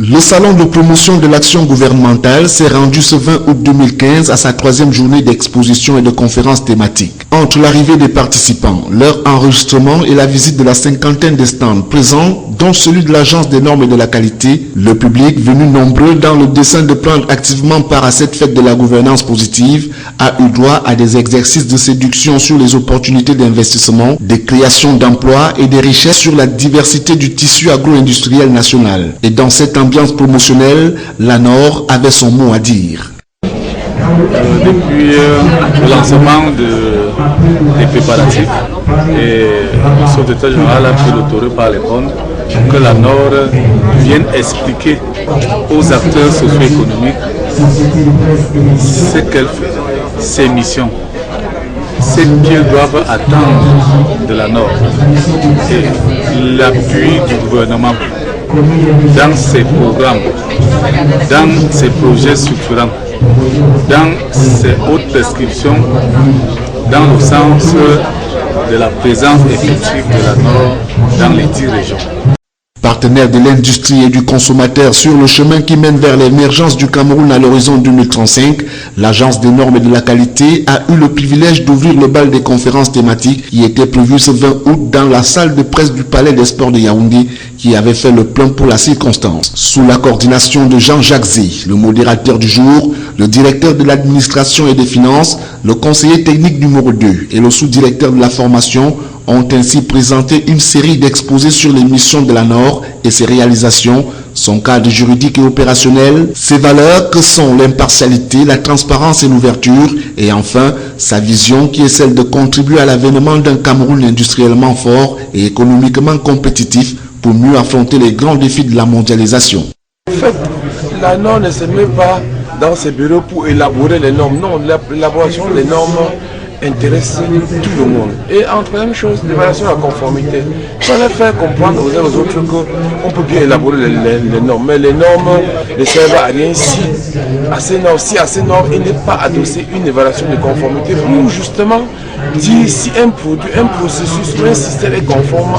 Le salon de promotion de l'action gouvernementale s'est rendu ce 20 août 2015 à sa 3e journée d'exposition et de conférences thématiques. Entre l'arrivée des participants, leur enregistrement et la visite de la cinquantaine de stands présents, dont celui de l'Agence des normes et de la qualité, le public venu nombreux dans le dessein de prendre activement part à cette fête de la gouvernance positive a eu droit à des exercices de séduction sur les opportunités d'investissement, des créations d'emplois et des richesses sur la diversité du tissu agro-industriel national. Et dans cette ambiance promotionnelle, l'ANOR avait son mot à dire. Depuis le lancement des préparatifs, et le secrétaire général a pris le taureau par les cornes que l'ANOR vienne expliquer aux acteurs socio-économiques ce qu'elle fait, ses missions, ce qu'ils doivent attendre de l'ANOR et l'appui du gouvernement dans ses programmes, dans ses projets structurants, dans ses hautes prescriptions, dans le sens de la présence effective de l'ANOR dans les 10 régions. Partenaire de l'industrie et du consommateur sur le chemin qui mène vers l'émergence du Cameroun à l'horizon 2035, l'Agence des normes et de la qualité a eu le privilège d'ouvrir le bal des conférences thématiques qui était prévu ce 20 août dans la salle de presse du Palais des Sports de Yaoundé qui avait fait le plein pour la circonstance. Sous la coordination de Jean-Jacques Zé, le modérateur du jour, le directeur de l'administration et des finances, le conseiller technique numéro 2 et le sous-directeur de la formation ont ainsi présenté une série d'exposés sur les missions de l'ANOR et ses réalisations, son cadre juridique et opérationnel, ses valeurs que sont l'impartialité, la transparence et l'ouverture, et enfin sa vision qui est celle de contribuer à l'avènement d'un Cameroun industriellement fort et économiquement compétitif pour mieux affronter les grands défis de la mondialisation. En fait, l'ANOR ne se met pas dans ses bureaux pour élaborer les normes. Non, l'élaboration des normes intéresse tout le monde. Et en troisième chose, l'évaluation de la conformité. Il fallait faire comprendre aux uns aux autres qu'on peut bien élaborer les normes, mais les normes ne servent à rien si à ces normes, il n'est pas adossé une évaluation de conformité pour justement dire si un produit, un processus ou un système est conforme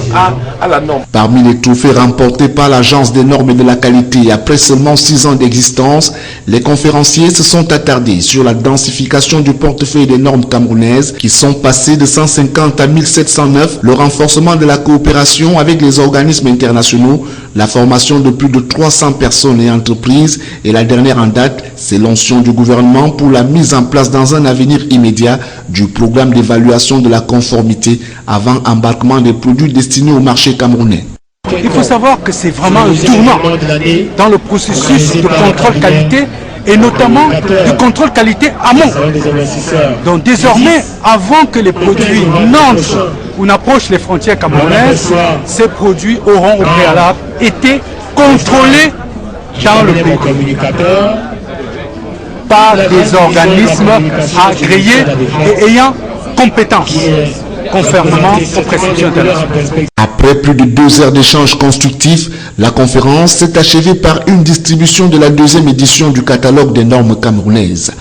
à la norme. Parmi les trophées remportés par l'Agence des normes et de la qualité après seulement 6 ans d'existence, les conférenciers se sont attardés sur la densification du portefeuille des normes camerounaises qui sont passées de 150 à 1709, le renforcement de la coopération avec les organismes internationaux, la formation de plus de 300 personnes et entreprises et la dernière en date, c'est l'onction du gouvernement pour la mise en place dans un avenir immédiat du programme d'évaluation de la conformité avant embarquement des produits destinés au marché camerounais. Il faut savoir que c'est vraiment un tournant dans le processus de contrôle qualité et notamment du contrôle qualité amont. Donc désormais, avant que les produits n'entrent ou n'approchent les frontières camerounaises, ces produits auront au préalable été contrôlés dans le pays par des organismes agréés et ayant compétence conformément aux prescriptions internationales. Après plus de 2 heures d'échanges constructifs, la conférence s'est achevée par une distribution de la 2e édition du catalogue des normes camerounaises.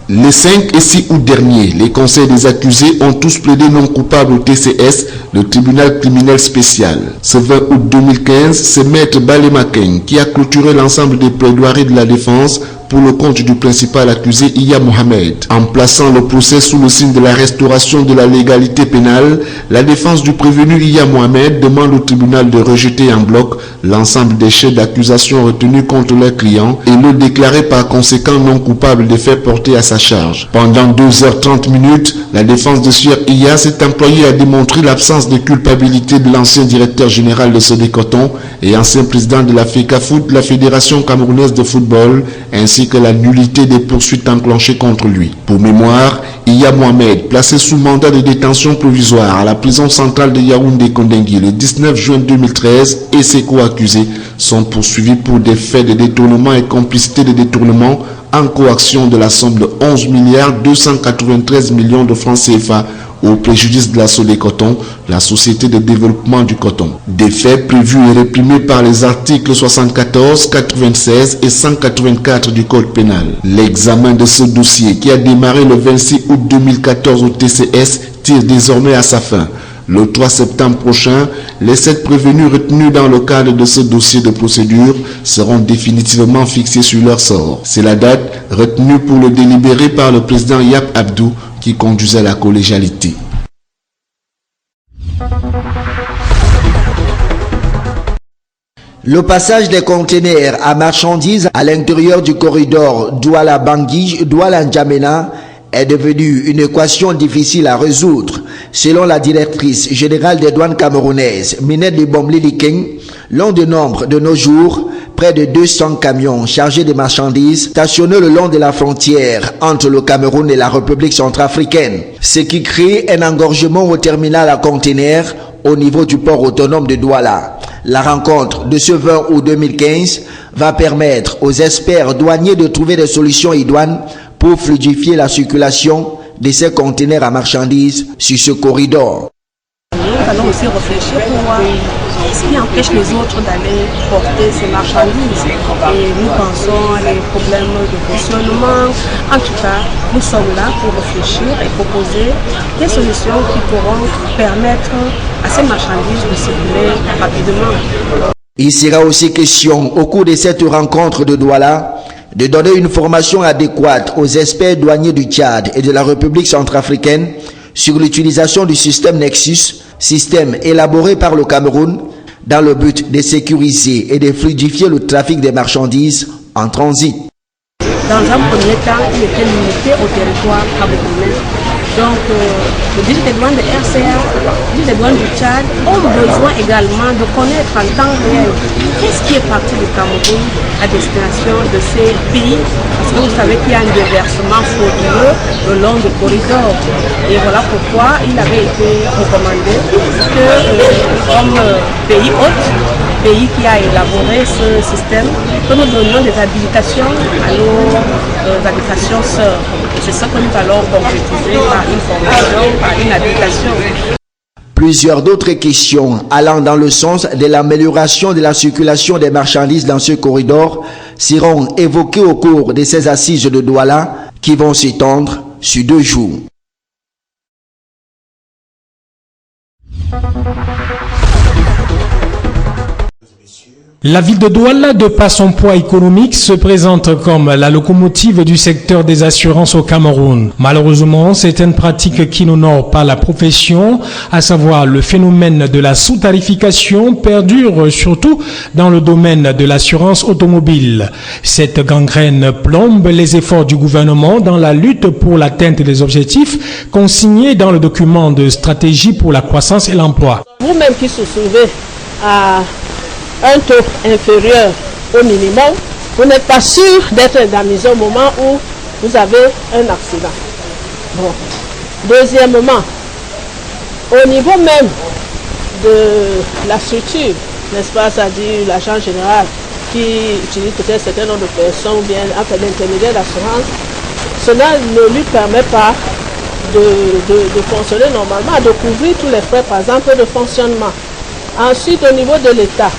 Les 5 et 6 août dernier, les conseils des accusés ont tous plaidé non coupables au TCS, le tribunal criminel spécial. Ce 20 août 2015, c'est Maître Balemaken qui a clôturé l'ensemble des plaidoiries de la défense pour le compte du principal accusé Iya Mohamed. En plaçant le procès sous le signe de la restauration de la légalité pénale, la défense du prévenu Iya Mohamed demande au tribunal de rejeter en bloc l'ensemble des chefs d'accusation retenus contre leur client et le déclarer par conséquent non coupable des faits portés à sa charge. Pendant 2h30 minutes, la défense de Sieur Iya s'est employée à démontrer l'absence de culpabilité de l'ancien directeur général de Sodécoton et ancien président de la FECAFOOT, la Fédération camerounaise de football, ainsi que la nullité des poursuites enclenchées contre lui. Pour mémoire, Iya Mohamed, placé sous mandat de détention provisoire à la prison centrale de Yaoundé-Kondengui le 19 juin 2013 et ses co-accusés sont poursuivis pour des faits de détournement et complicité de détournement en coaction de la somme de 11 293 millions de francs CFA au préjudice de la Sodécoton, la société de développement du coton. Des faits prévus et réprimés par les articles 74, 96 et 184 du Code pénal. L'examen de ce dossier qui a démarré le 26 août 2014 au TCS tire désormais à sa fin. Le 3 septembre prochain, les 7 prévenus retenus dans le cadre de ce dossier de procédure seront définitivement fixés sur leur sort. C'est la date retenue pour le délibéré par le président Yap Abdou qui conduisait la collégialité. Le passage des conteneurs à marchandises à l'intérieur du corridor Douala-Bangui-Douala-N'Djamena est devenu une équation difficile à résoudre. Selon la directrice générale des douanes camerounaises, Minette Libomli Likeng, l'on dénombre de nos jours près de 200 camions chargés de marchandises stationnés le long de la frontière entre le Cameroun et la République centrafricaine, ce qui crée un engorgement au terminal à conteneurs au niveau du port autonome de Douala. La rencontre de ce 20 août 2015 va permettre aux experts douaniers de trouver des solutions idoines pour fluidifier la circulation de ces conteneurs à marchandises sur ce corridor. Nous allons aussi réfléchir pour voir ce qui empêche les autres d'aller porter ces marchandises. Et nous pensons à des problèmes de fonctionnement. En tout cas, nous sommes là pour réfléchir et proposer des solutions qui pourront permettre à ces marchandises de circuler rapidement. Il sera aussi question, au cours de cette rencontre de Douala, de donner une formation adéquate aux experts douaniers du Tchad et de la République centrafricaine sur l'utilisation du système Nexus, système élaboré par le Cameroun dans le but de sécuriser et de fluidifier le trafic des marchandises en transit. Dans un premier temps, il était limité au territoire camerounais. Donc, le DG des douanes de RCA, le DG des douanes du Tchad ont besoin également de connaître en temps réel qu'est-ce qui est parti du Cameroun à destination de ces pays. Parce que vous savez qu'il y a un déversement frauduleux le long du corridor. Et voilà pourquoi il avait été recommandé que, comme pays hôte, pays qui a élaboré ce système, que nous donnions des habilitations à nos habilitations sœurs. C'est ça que nous allons concrétiser par une formation, par une habilitation. Plusieurs d'autres questions allant dans le sens de l'amélioration de la circulation des marchandises dans ce corridor seront évoquées au cours de ces assises de Douala qui vont s'étendre sur 2 jours. La ville de Douala, de par son poids économique, se présente comme la locomotive du secteur des assurances au Cameroun. Malheureusement, certaines pratiques qui n'honorent pas la profession, à savoir le phénomène de la sous-tarification, perdurent surtout dans le domaine de l'assurance automobile. Cette gangrène plombe les efforts du gouvernement dans la lutte pour l'atteinte des objectifs consignés dans le document de stratégie pour la croissance et l'emploi. Vous-même qui se trouvez à un taux inférieur au minimum, vous n'êtes pas sûr d'être indemnisé au moment où vous avez un accident. Bon. Deuxièmement, au niveau même de la structure, n'est-ce pas, c'est-à-dire l'agent général qui utilise peut-être un certain nombre de personnes ou bien enfin, l'intermédiaire d'assurance, cela ne lui permet pas de fonctionner normalement, de couvrir tous les frais, par exemple, de fonctionnement. Ensuite, au niveau de l'État,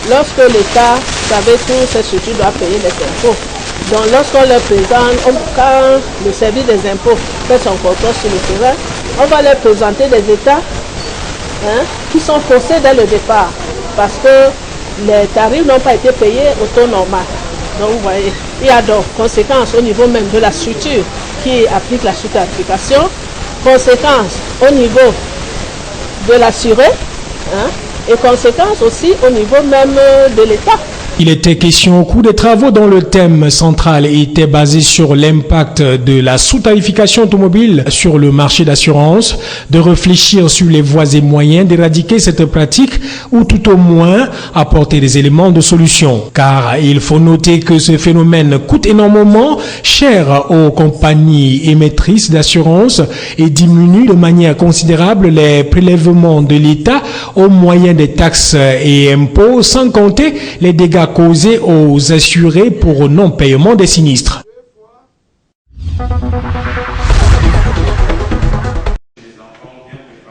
lorsque l'État, vous savez, tous ces structures doivent payer les impôts. Donc lorsqu'on leur présente, quand le service des impôts fait son contrôle sur le terrain, on va leur présenter des états qui sont faussés dès le départ parce que les tarifs n'ont pas été payés au taux normal. Donc vous voyez, il y a donc conséquences au niveau même de la structure qui applique la sous-tarification, conséquences au niveau de l'assuré, et conséquences aussi au niveau même de l'État. Il était question au cours des travaux dont le thème central était basé sur l'impact de la sous-tarification automobile sur le marché d'assurance, de réfléchir sur les voies et moyens d'éradiquer cette pratique ou tout au moins apporter des éléments de solution. Car il faut noter que ce phénomène coûte énormément cher aux compagnies émettrices d'assurance et diminue de manière considérable les prélèvements de l'État au moyen des taxes et impôts, sans compter les dégâts causés aux assurés pour non-paiement des sinistres.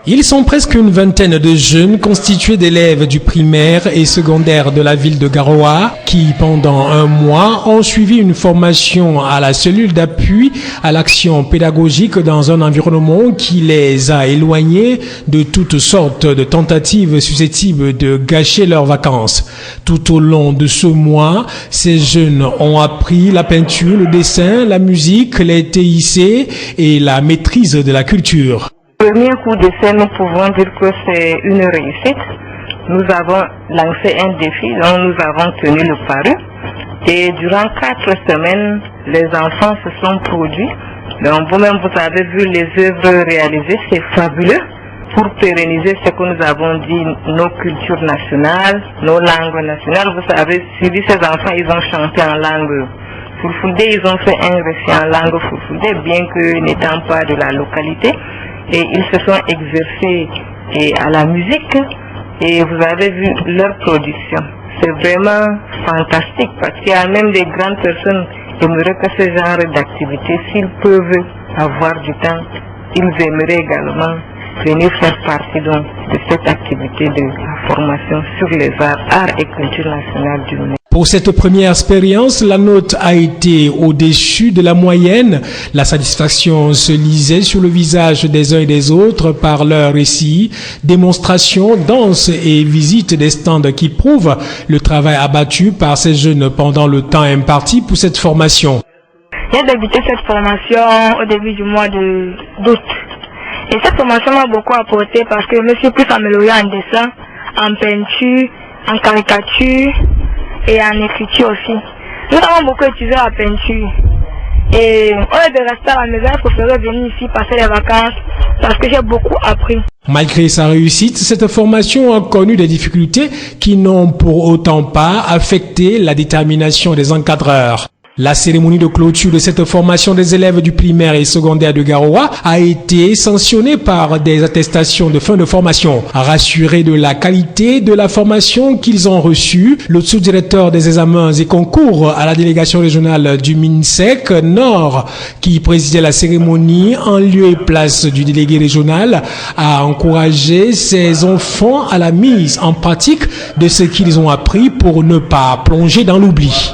Ils sont presque une vingtaine de jeunes constitués d'élèves du primaire et secondaire de la ville de Garoua qui, pendant un mois, ont suivi une formation à la cellule d'appui à l'action pédagogique dans un environnement qui les a éloignés de toutes sortes de tentatives susceptibles de gâcher leurs vacances. Tout au long de ce mois, ces jeunes ont appris la peinture, le dessin, la musique, les TIC et la maîtrise de la culture. Premier coup d'essai, nous pouvons dire que c'est une réussite. Nous avons lancé un défi dont nous avons tenu le pari. Et durant 4 semaines, les enfants se sont produits. Donc vous-même, vous avez vu les œuvres réalisées, c'est fabuleux. Pour pérenniser ce que nous avons dit, nos cultures nationales, nos langues nationales. Vous savez, suivi ces enfants, ils ont chanté en langue fulfulde, ils ont fait un récit en langue fulfulde, bien que n'étant pas de la localité. Et ils se sont exercés à la musique et vous avez vu leur production. C'est vraiment fantastique parce qu'il y a même des grandes personnes qui aimeraient que ce genre d'activité, s'ils peuvent avoir du temps, ils aimeraient également venir faire partie de cette activité de la formation sur les arts et culture nationale du Niger. Pour cette première expérience, la note a été au-dessus de la moyenne. La satisfaction se lisait sur le visage des uns et des autres par leurs récits, démonstrations, danses et visites des stands qui prouvent le travail abattu par ces jeunes pendant le temps imparti pour cette formation. J'ai débuté cette formation au début du mois d'août. Et cette formation m'a beaucoup apporté parce que je me suis plus améliorée en dessin, en peinture, en caricature et en écriture aussi. Nous avons beaucoup utilisé la peinture. Et au lieu de rester à la maison, je préférais venir ici passer les vacances parce que j'ai beaucoup appris. Malgré sa réussite, cette formation a connu des difficultés qui n'ont pour autant pas affecté la détermination des encadreurs. La cérémonie de clôture de cette formation des élèves du primaire et secondaire de Garoua a été sanctionnée par des attestations de fin de formation. Rassurés de la qualité de la formation qu'ils ont reçue, le sous-directeur des examens et concours à la délégation régionale du MINSEC Nord, qui présidait la cérémonie en lieu et place du délégué régional, a encouragé ses enfants à la mise en pratique de ce qu'ils ont appris pour ne pas plonger dans l'oubli.